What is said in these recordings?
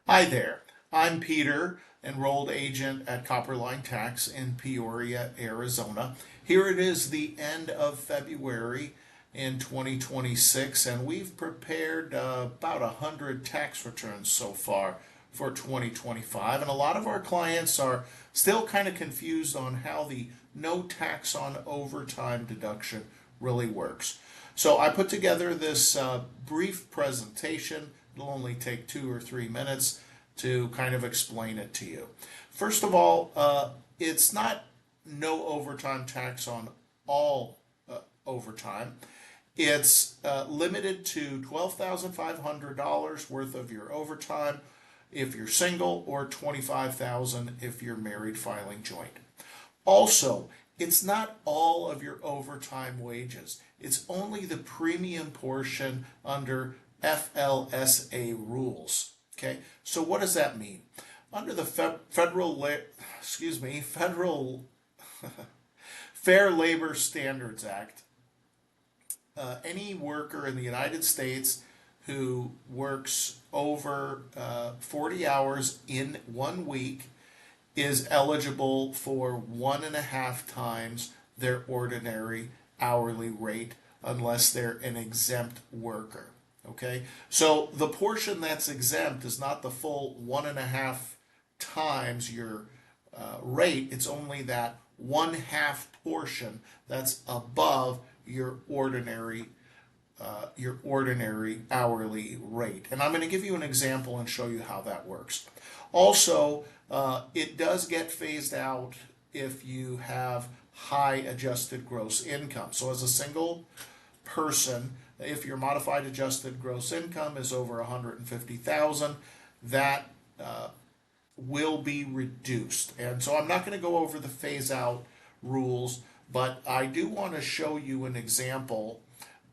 Hi there. I'm Peter, enrolled agent at Copperline Tax in Peoria, Arizona. Here it is the end of February in 2026, and we've prepared about 100 tax returns so far for 2025. And a lot of our clients are still kind of confused on how the no tax on overtime deduction really works. So I put together this brief presentation. It'll only take 2 or 3 minutes to kind of explain it to you. First of all, it's not no overtime tax on all overtime. It's limited to $12,500 worth of your overtime if you're single, or $25,000 if you're married filing joint. Also, it's not all of your overtime wages. It's only the premium portion under FLSA rules. Okay, so what does that mean? Under the federal Fair Labor Standards Act, any worker in the United States who works over 40 hours in 1 week is eligible for 1.5 times their ordinary hourly rate unless they're an exempt worker. Okay, so the portion that's exempt is not the full 1.5 times your rate. It's only that 1/2 portion that's above your ordinary hourly rate. And I'm going to give you an example and show you how that works. Also, it does get phased out if you have high adjusted gross income. So as a single person, if your modified adjusted gross income is over 150,000, that will be reduced. And so I'm not going to go over the phase out rules, but I do want to show you an example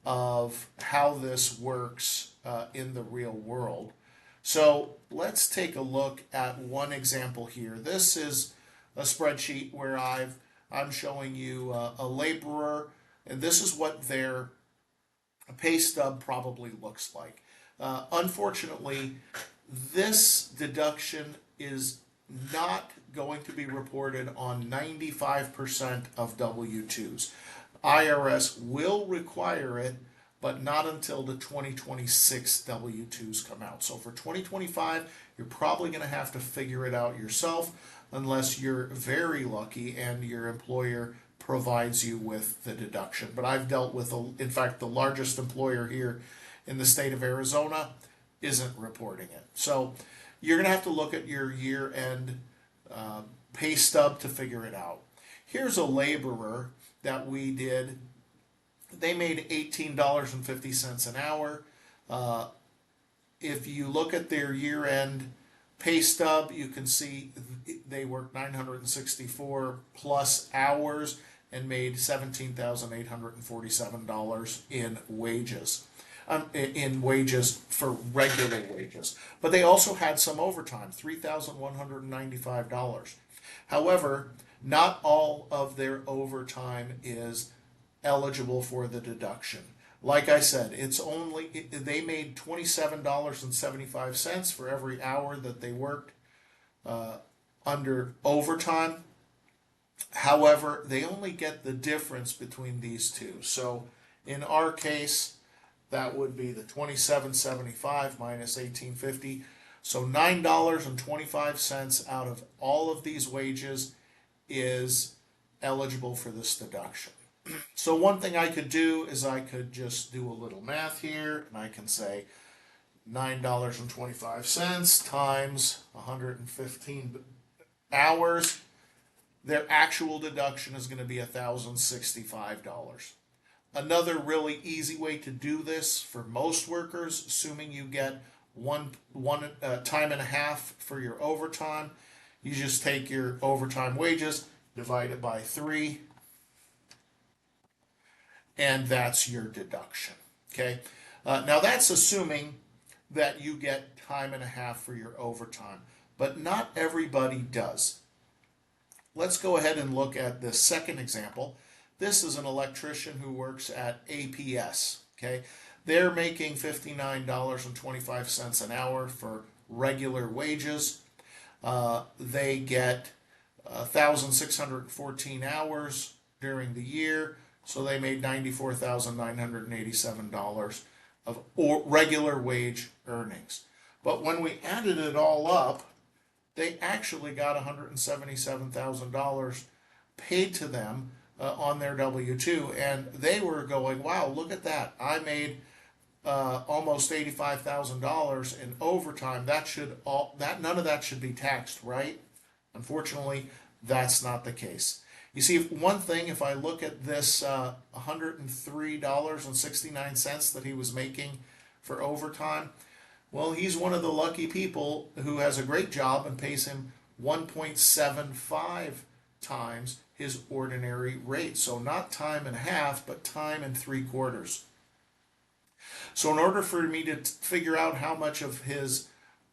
of how this works in the real world. So let's take a look at one example here. This is a spreadsheet where I'm showing you a laborer, and this is what their pay stub probably looks like. Unfortunately, this deduction is not going to be reported on 95% of W-2s. IRS will require it, but not until the 2026 W-2s come out. So for 2025, you're probably going to have to figure it out yourself unless you're very lucky and your employer provides you with the deduction. But I've dealt with, in fact, the largest employer here in the state of Arizona isn't reporting it. So you're going to have to look at your year-end pay stub to figure it out. Here's a laborer that we did. They made $18.50 an hour. If you look at their year-end pay stub, you can see they worked 964 plus hours and made $17,847 in wages. In wages for regular wages. But they also had some overtime, $3,195. However, not all of their overtime is eligible for the deduction. Like I said, they made $27.75 for every hour that they worked under overtime. However, they only get the difference between these two. So in our case, that would be the $27.75 minus $18.50. So $9.25 out of all of these wages is eligible for this deduction. So one thing I could do is I could just do a little math here, and I can say $9.25 times 115 hours. Their actual deduction is going to be $1,065. Another really easy way to do this for most workers, assuming you get one time and a half for your overtime, you just take your overtime wages, divide it by 3, and that's your deduction. Okay. Now that's assuming that you get time and a half for your overtime, but not everybody does. Let's go ahead and look at the second example. This is an electrician who works at APS. Okay, they're making $59.25 an hour for regular wages. They get 1,614 hours during the year, so they made $94,987 of regular wage earnings. But when we added it all up, they actually got $177,000 paid to them on their W-2, and they were going, wow, look at that. I made almost $85,000 in overtime. None of that should be taxed, right? Unfortunately, that's not the case. You see, one thing, if I look at this $103.69 that he was making for overtime, well, he's one of the lucky people who has a great job and pays him 1.75 times his ordinary rate. So not time and a half, but time and 3/4. So in order for me to figure out how much of his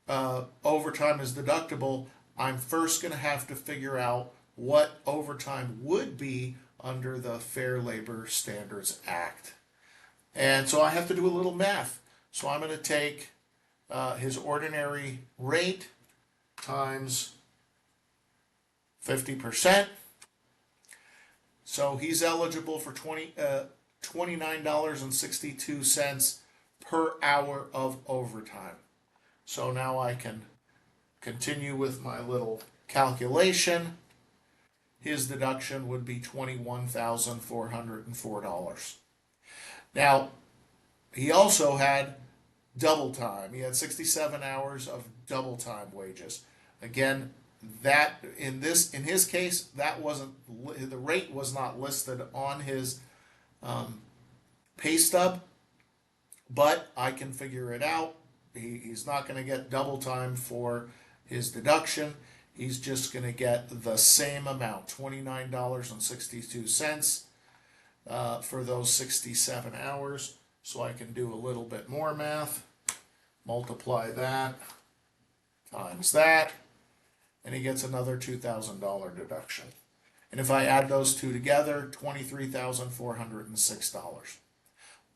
overtime is deductible, I'm first going to have to figure out what overtime would be under the Fair Labor Standards Act. And so I have to do a little math. So I'm going to take his ordinary rate times 50%. So he's eligible for $29.62 per hour of overtime. So now I can continue with my little calculation. His deduction would be $21,404. Now, he also had double time. He had 67 hours of double time wages. Again, that in his case, that wasn't, the rate was not listed on his pay stub, but I can figure it out. He's not going to get double time for his deduction. He's just going to get the same amount, $29.62 for those 67 hours. So I can do a little bit more math. Multiply that times that, and he gets another $2,000 deduction. And if I add those two together, $23,406.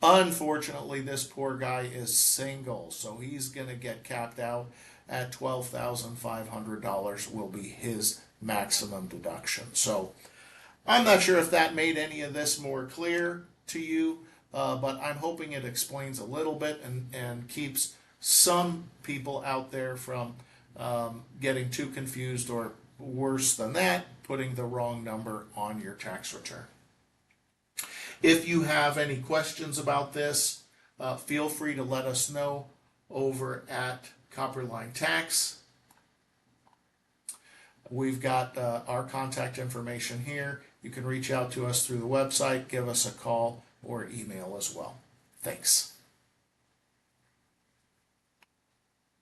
Unfortunately, this poor guy is single, so he's going to get capped out at $12,500 will be his maximum deduction. So I'm not sure if that made any of this more clear to you, but I'm hoping it explains a little bit and keeps some people out there from getting too confused, or worse than that, putting the wrong number on your tax return. If you have any questions about this, feel free to let us know over at Copperline Tax. We've got our contact information here. You can reach out to us through the website, give us a call, or email as well. Thanks.